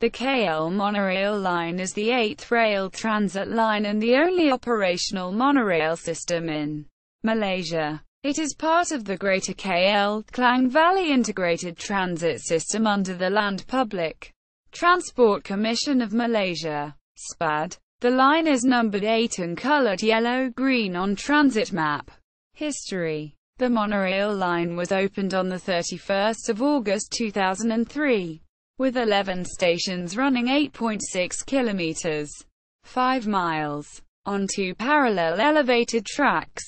The KL Monorail Line is the 8th rail transit line and the only operational monorail system in Malaysia. It is part of the Greater KL, Klang Valley Integrated Transit System under the Land Public Transport Commission of Malaysia, SPAD. The line is numbered 8 and colored yellow-green on transit map. History. The monorail line was opened on 31 August 2003, with 11 stations running 8.6 kilometers, 5 miles, on 2 parallel elevated tracks.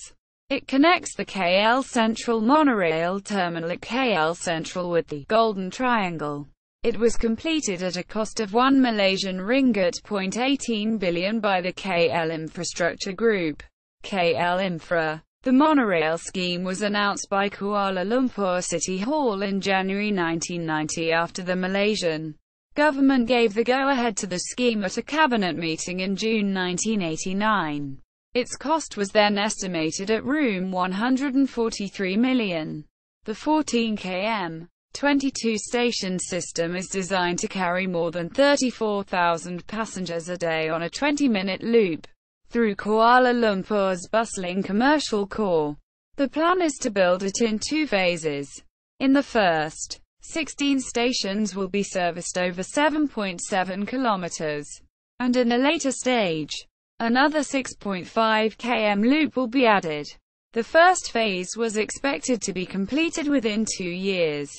It connects the KL Central Monorail Terminal at KL Central with the Golden Triangle. It was completed at a cost of 1 Malaysian ringgit .18 billion by the KL Infrastructure Group, KL Infra. The monorail scheme was announced by Kuala Lumpur City Hall in January 1990 after the Malaysian government gave the go-ahead to the scheme at a cabinet meeting in June 1989. Its cost was then estimated at $143 million. The 14 km, 22-station system is designed to carry more than 34,000 passengers a day on a 20-minute loop through Kuala Lumpur's bustling commercial core. The plan is to build it in 2 phases. In the first, 16 stations will be serviced over 7.7 kilometers, and in a later stage, another 6.5 km loop will be added. The first phase was expected to be completed within 2 years.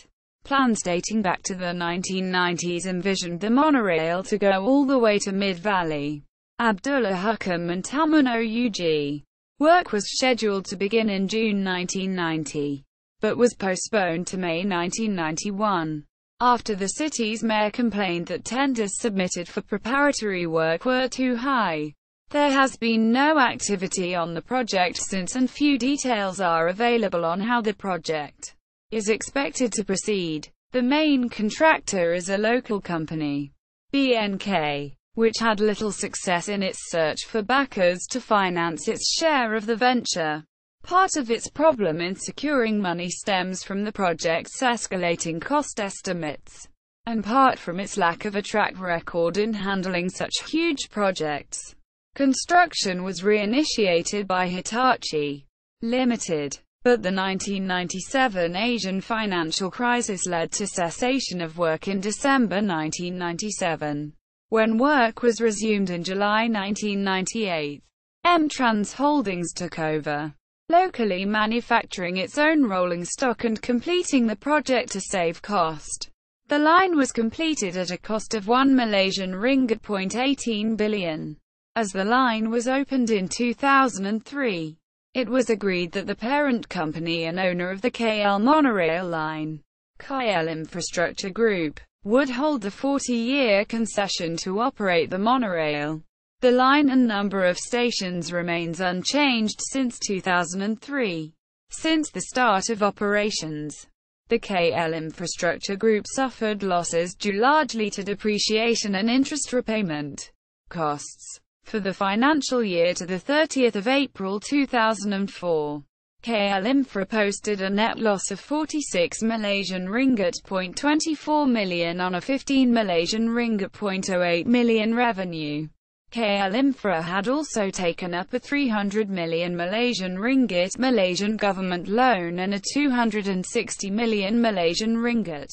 Plans dating back to the 1990s envisioned the monorail to go all the way to Mid-Valley, Abdullah Hukam and Taman Oug. Work was scheduled to begin in June 1990, but was postponed to May 1991, after the city's mayor complained that tenders submitted for preparatory work were too high. There has been no activity on the project since, and few details are available on how the project is expected to proceed. The main contractor is a local company, BNK, which had little success in its search for backers to finance its share of the venture. Part of its problem in securing money stems from the project's escalating cost estimates, and part from its lack of a track record in handling such huge projects. Construction was reinitiated by Hitachi Limited, but the 1997 Asian financial crisis led to cessation of work in December 1997. When work was resumed in July 1998, M-Trans Holdings took over, locally manufacturing its own rolling stock and completing the project to save cost. The line was completed at a cost of 1 Malaysian ringgit .18 billion. As the line was opened in 2003, it was agreed that the parent company and owner of the KL Monorail Line, KL Infrastructure Group, would hold a 40-year concession to operate the monorail. The line and number of stations remains unchanged since 2003. Since the start of operations, the KL Infrastructure Group suffered losses due largely to depreciation and interest repayment costs. For the financial year to 30 April 2004, KL Infra posted a net loss of 46 Malaysian ringgit .24 million on a 15 Malaysian ringgit .08 million revenue. KL Infra had also taken up a 300 million Malaysian ringgit Malaysian government loan and a 260 million Malaysian ringgit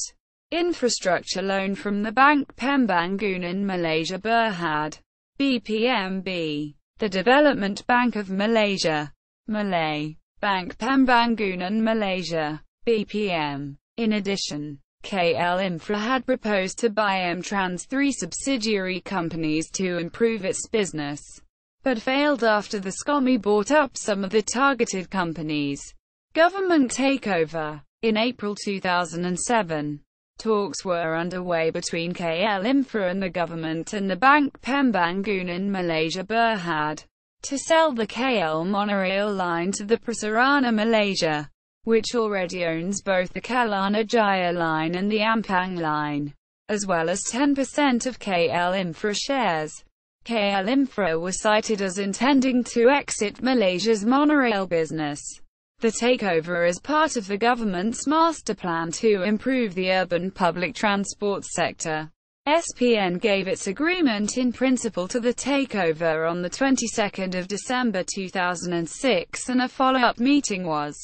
infrastructure loan from the Bank Pembangunan Malaysia Berhad, BPMB, the Development Bank of Malaysia, Malay Bank Pembangunan Malaysia, BPM. In addition, KL Infra had proposed to buy M-Trans 3 subsidiary companies to improve its business, but failed after the SCOMI bought up some of the targeted companies. Government takeover. In April 2007, talks were underway between KL Infra and the government and the Bank Pembangunan Malaysia Berhad to sell the KL Monorail Line to the Prasarana Malaysia, which already owns both the Kelana Jaya Line and the Ampang Line, as well as 10% of KL Infra shares. KL Infra was cited as intending to exit Malaysia's monorail business. The takeover is part of the government's master plan to improve the urban public transport sector. SPN gave its agreement in principle to the takeover on the 22nd of December 2006, and a follow-up meeting was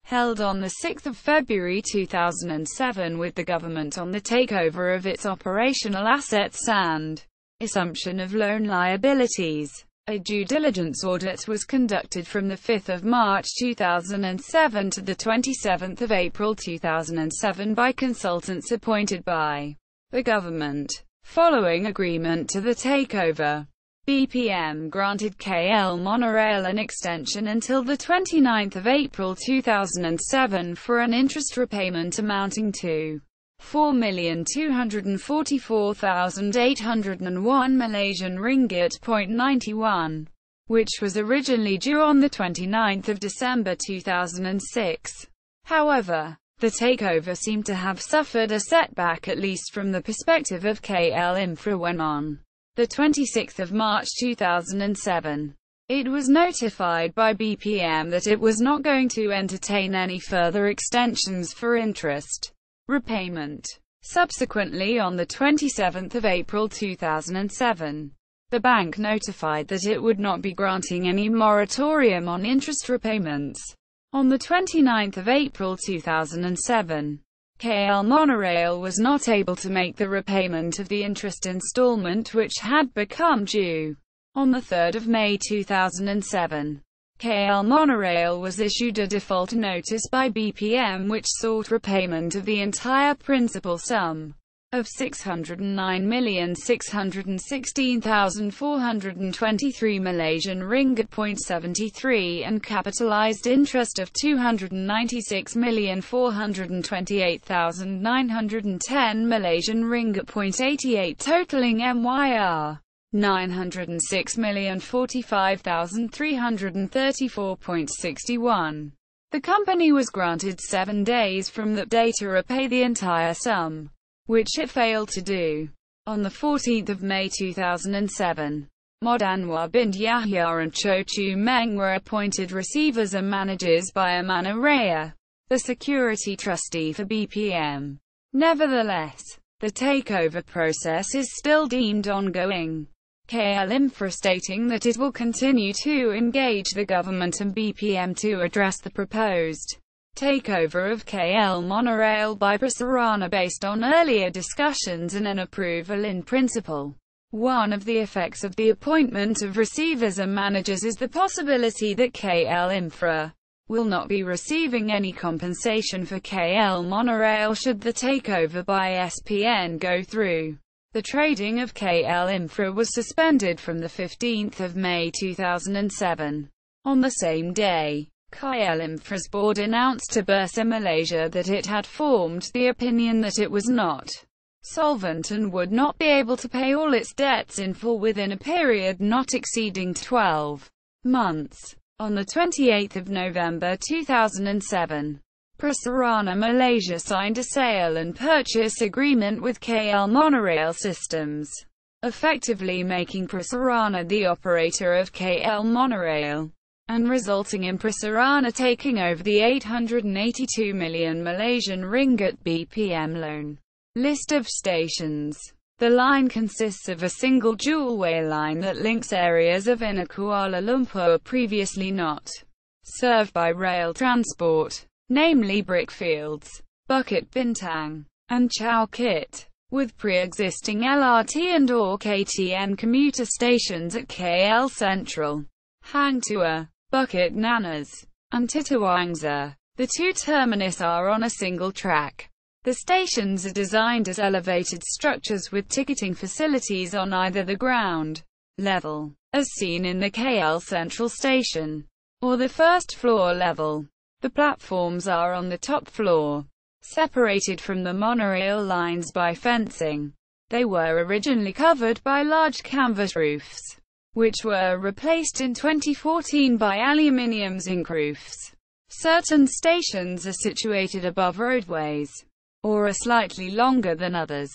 held on the 6th of February 2007 with the government on the takeover of its operational assets and assumption of loan liabilities. A due diligence audit was conducted from the 5th of March 2007 to the 27th of April 2007 by consultants appointed by the government. Following agreement to the takeover, BPM granted KL Monorail an extension until the 29th of April 2007 for an interest repayment amounting to 4,244,801 Malaysian ringgit .91, which was originally due on the 29th of December 2006. However, the takeover seemed to have suffered a setback, at least from the perspective of KL Infra, when on the 26th of March 2007, it was notified by BPM that it was not going to entertain any further extensions for interest repayment. Subsequently, on the 27th of April 2007, the bank notified that it would not be granting any moratorium on interest repayments. On the 29th of April 2007, KL Monorail was not able to make the repayment of the interest installment which had become due. On the 3rd of May 2007, KL Monorail was issued a default notice by BPM which sought repayment of the entire principal sum of 609,616,423 Malaysian ringgit .73 and capitalized interest of 296,428,910 Malaysian ringgit .88, totaling MYR 906,045,334.61. The company was granted 7 days from that day to repay the entire sum, which it failed to do. On the 14th of May 2007, Mod Anwar bin Yahya and Cho Chu Meng were appointed receivers and managers by Amanah Raya, the security trustee for BPM. Nevertheless, the takeover process is still deemed ongoing. KL Infra stating that it will continue to engage the government and BPM to address the proposed takeover of KL Monorail by Prasarana based on earlier discussions and an approval in principle. One of the effects of the appointment of receivers and managers is the possibility that KL Infra will not be receiving any compensation for KL Monorail should the takeover by SPN go through. The trading of KL Infra was suspended from the 15th of May 2007. On the same day, KL Infra's board announced to Bursa Malaysia that it had formed the opinion that it was not solvent and would not be able to pay all its debts in full within a period not exceeding 12 months. On the 28th of November 2007, Prasarana Malaysia signed a sale and purchase agreement with KL Monorail Systems, effectively making Prasarana the operator of KL Monorail, and resulting in Prasarana taking over the 882 million Malaysian ringgit BPM loan. List of stations. The line consists of a single dual-way line that links areas of inner Kuala Lumpur previously not served by rail transport, namely Brickfields, Bukit Bintang, and Chow Kit, with pre-existing LRT and or KTM commuter stations at KL Central, Hang Tuah, Bukit Nanas, and Titiwangsa. The two terminus are on a single track. The stations are designed as elevated structures with ticketing facilities on either the ground level, as seen in the KL Central Station, or the first floor level. The platforms are on the top floor, separated from the monorail lines by fencing. They were originally covered by large canvas roofs, which were replaced in 2014 by aluminium zinc roofs. Certain stations are situated above roadways, or are slightly longer than others.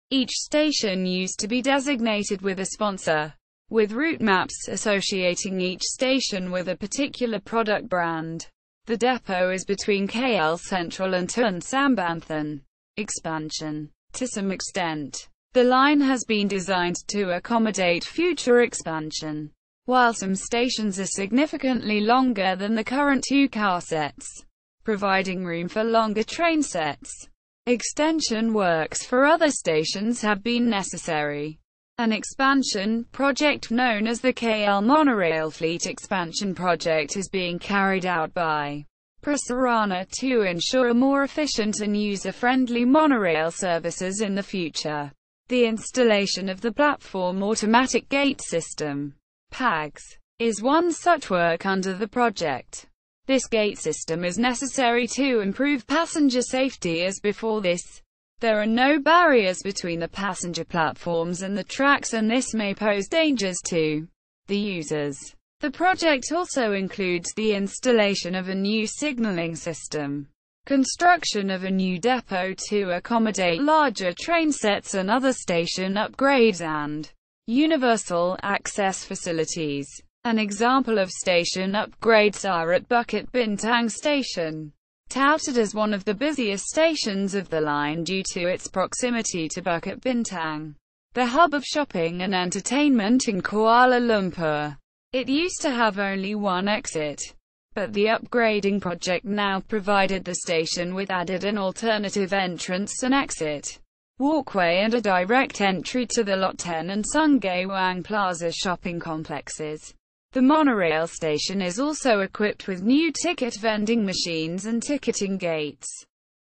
Each station used to be designated with a sponsor, with route maps associating each station with a particular product brand. The depot is between KL Central and Tun Sambanthan. Expansion. To some extent, The line has been designed to accommodate future expansion, while some stations are significantly longer than the current two-car sets, providing room for longer train sets. Extension works for other stations have been necessary. An expansion project known as the KL Monorail Fleet Expansion Project is being carried out by Prasarana to ensure more efficient and user-friendly monorail services in the future. The installation of the Platform Automatic Gate System (PAGS) is one such work under the project. This gate system is necessary to improve passenger safety as before this, there are no barriers between the passenger platforms and the tracks, and this may pose dangers to the users. The project also includes the installation of a new signaling system, construction of a new depot to accommodate larger train sets and other station upgrades, and universal access facilities. An example of station upgrades are at Bukit Bintang Station, touted as one of the busiest stations of the line due to its proximity to Bukit Bintang, the hub of shopping and entertainment in Kuala Lumpur. It used to have only one exit, but the upgrading project now provided the station with added an alternative entrance and exit, walkway and a direct entry to the Lot 10 and Sungei Plaza shopping complexes. The monorail station is also equipped with new ticket vending machines and ticketing gates.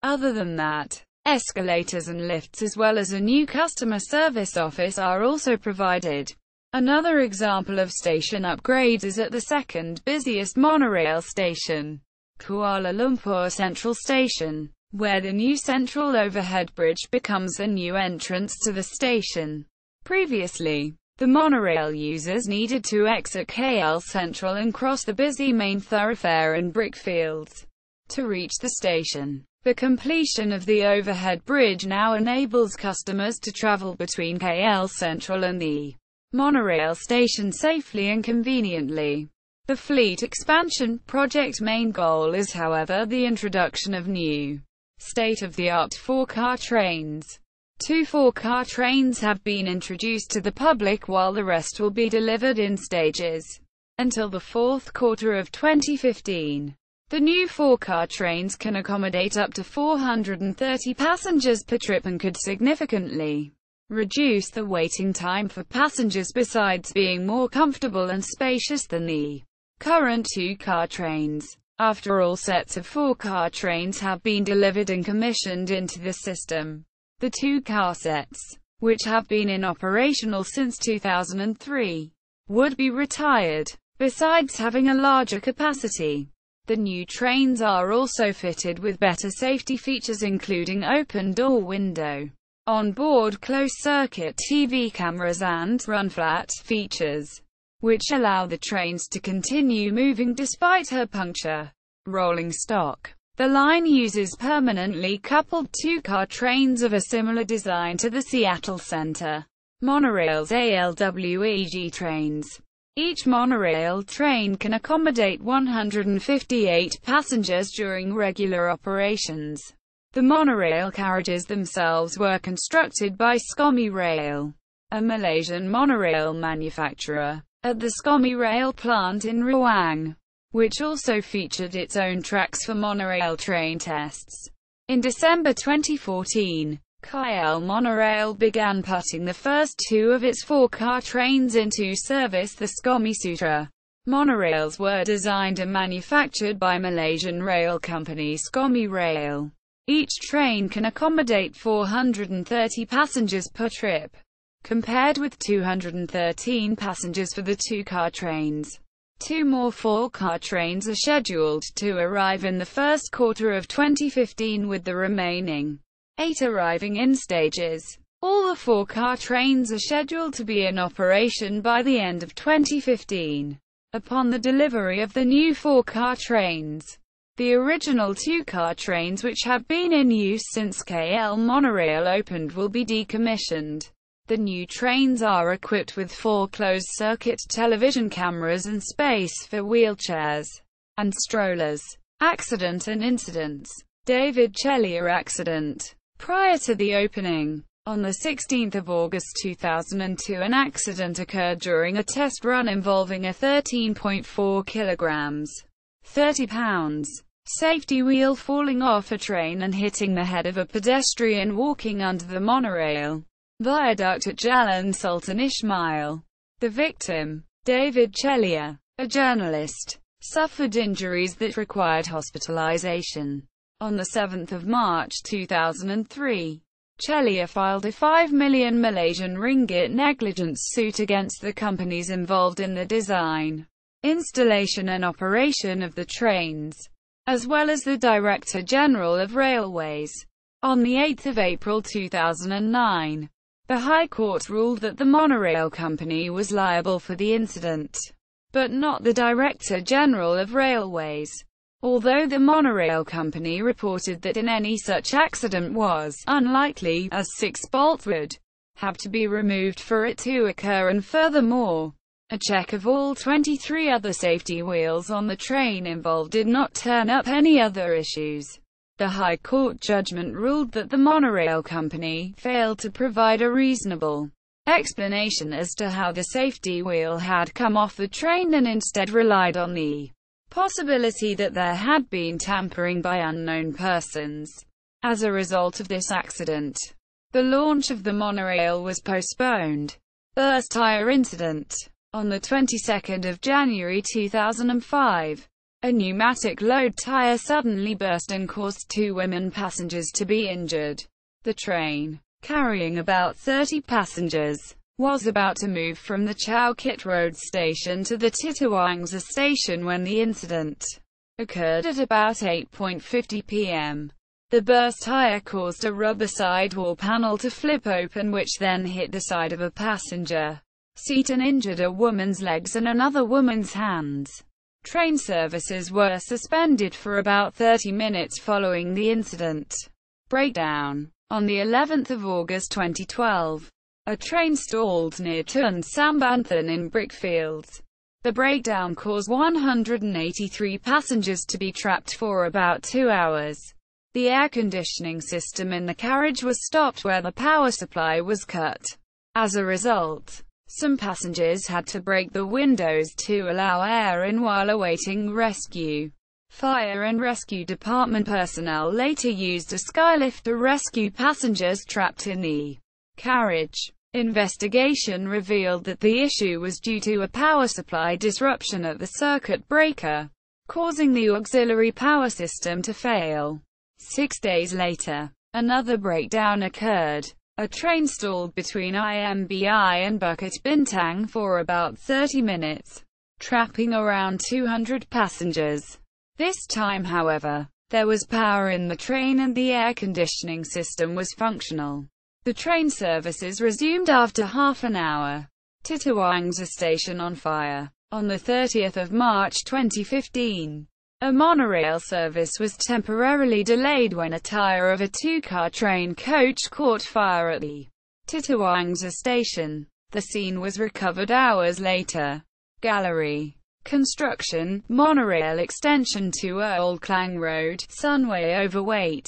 Other than that, escalators and lifts as well as a new customer service office are also provided. Another example of station upgrades is at the second busiest monorail station, Kuala Lumpur Central Station, where the new central overhead bridge becomes the new entrance to the station. Previously, the monorail users needed to exit KL Central and cross the busy main thoroughfare and brickfields to reach the station. The completion of the overhead bridge now enables customers to travel between KL Central and the monorail station safely and conveniently. The fleet expansion project main goal is, however, the introduction of new, state-of-the-art four-car trains. 2 4-car trains have been introduced to the public, while the rest will be delivered in stages until the fourth quarter of 2015. The new 4-car trains can accommodate up to 430 passengers per trip and could significantly reduce the waiting time for passengers, besides being more comfortable and spacious than the current 2-car trains. After all sets of 4-car trains have been delivered and commissioned into the system, the 2-car sets, which have been in operational since 2003, would be retired. Besides having a larger capacity, the new trains are also fitted with better safety features, including open-door window, on-board closed-circuit TV cameras and run-flat features, which allow the trains to continue moving despite her puncture. Rolling stock. The line uses permanently coupled 2-car trains of a similar design to the Seattle Center Monorail's ALWEG trains. Each monorail train can accommodate 158 passengers during regular operations. The monorail carriages themselves were constructed by SCOMI Rail, a Malaysian monorail manufacturer, at the SCOMI Rail plant in Ruang, which also featured its own tracks for monorail train tests. In December 2014, KL Monorail began putting the first 2 of its 4-car trains into service. The SCOMI Sutra monorails were designed and manufactured by Malaysian rail company SCOMI Rail. Each train can accommodate 430 passengers per trip, compared with 213 passengers for the 2-car trains. 2 more 4-car trains are scheduled to arrive in the first quarter of 2015, with the remaining 8 arriving in stages. All the 4-car trains are scheduled to be in operation by the end of 2015. Upon the delivery of the new 4-car trains, the original 2-car trains, which have been in use since KL Monorail opened, will be decommissioned. The new trains are equipped with 4 closed-circuit television cameras and space for wheelchairs and strollers. Accident and incidents. David Chelier accident. Prior to the opening On 16 August 2002, an accident occurred during a test run involving a 13.4 kilograms, 30 pounds, safety wheel falling off a train and hitting the head of a pedestrian walking under the monorail viaduct at Jalan Sultan Ismail. The victim, David Chelia, a journalist, suffered injuries that required hospitalization. On 7 March 2003, Chelia filed a 5 million Malaysian ringgit negligence suit against the companies involved in the design, installation and operation of the trains, as well as the Director General of Railways. On 8 April 2009, the High Court ruled that the monorail company was liable for the incident, but not the Director General of Railways. Although the monorail company reported that any such accident was unlikely, as 6 bolts would have to be removed for it to occur, and furthermore, a check of all 23 other safety wheels on the train involved did not turn up any other issues. The High Court judgment ruled that the monorail company failed to provide a reasonable explanation as to how the safety wheel had come off the train, and instead relied on the possibility that there had been tampering by unknown persons. As a result of this accident, the launch of the monorail was postponed. Burst tire incident. On the 22nd of January 2005, a pneumatic load tire suddenly burst and caused 2 women passengers to be injured. The train, carrying about 30 passengers, was about to move from the Chow Kit Road station to the Titiwangsa station when the incident occurred at about 8:50 p.m. The burst tire caused a rubber sidewall panel to flip open, which then hit the side of a passenger seat and injured a woman's legs and another woman's hands. Train services were suspended for about 30 minutes following the incident. Breakdown. On the 11th of August 2012, a train stalled near Tun Sambanthan in Brickfields. The breakdown caused 183 passengers to be trapped for about 2 hours. The air conditioning system in the carriage was stopped where the power supply was cut. As a result, some passengers had to break the windows to allow air in while awaiting rescue. Fire and rescue department personnel later used a skylift to rescue passengers trapped in the carriage. Investigation revealed that the issue was due to a power supply disruption at the circuit breaker, causing the auxiliary power system to fail. 6 days later, another breakdown occurred. A train stalled between IMBI and Bukit Bintang for about 30 minutes, trapping around 200 passengers. This time, however, there was power in the train and the air conditioning system was functional. The train services resumed after half an hour. Titiwangsa station on fire. On 30 March 2015, a monorail service was temporarily delayed when a tire of a 2-car train coach caught fire at the Titiwangsa station. The scene was recovered hours later. Gallery. Construction, monorail extension to Old Klang Road, Sunway overweight.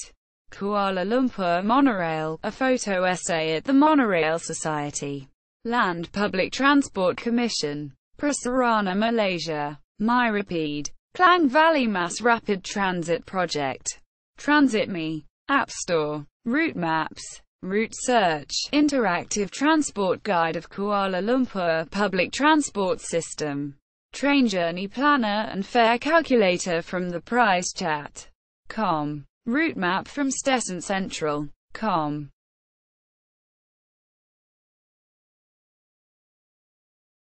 Kuala Lumpur Monorail, a photo essay at the Monorail Society. Land Public Transport Commission. Prasarana Malaysia. MyRapid. Klang Valley Mass Rapid Transit Project. TransitMe. App Store. Route Maps. Route Search. Interactive Transport Guide of Kuala Lumpur Public Transport System. Train Journey Planner and Fare Calculator from the Price Chat. Route Map from Station Central.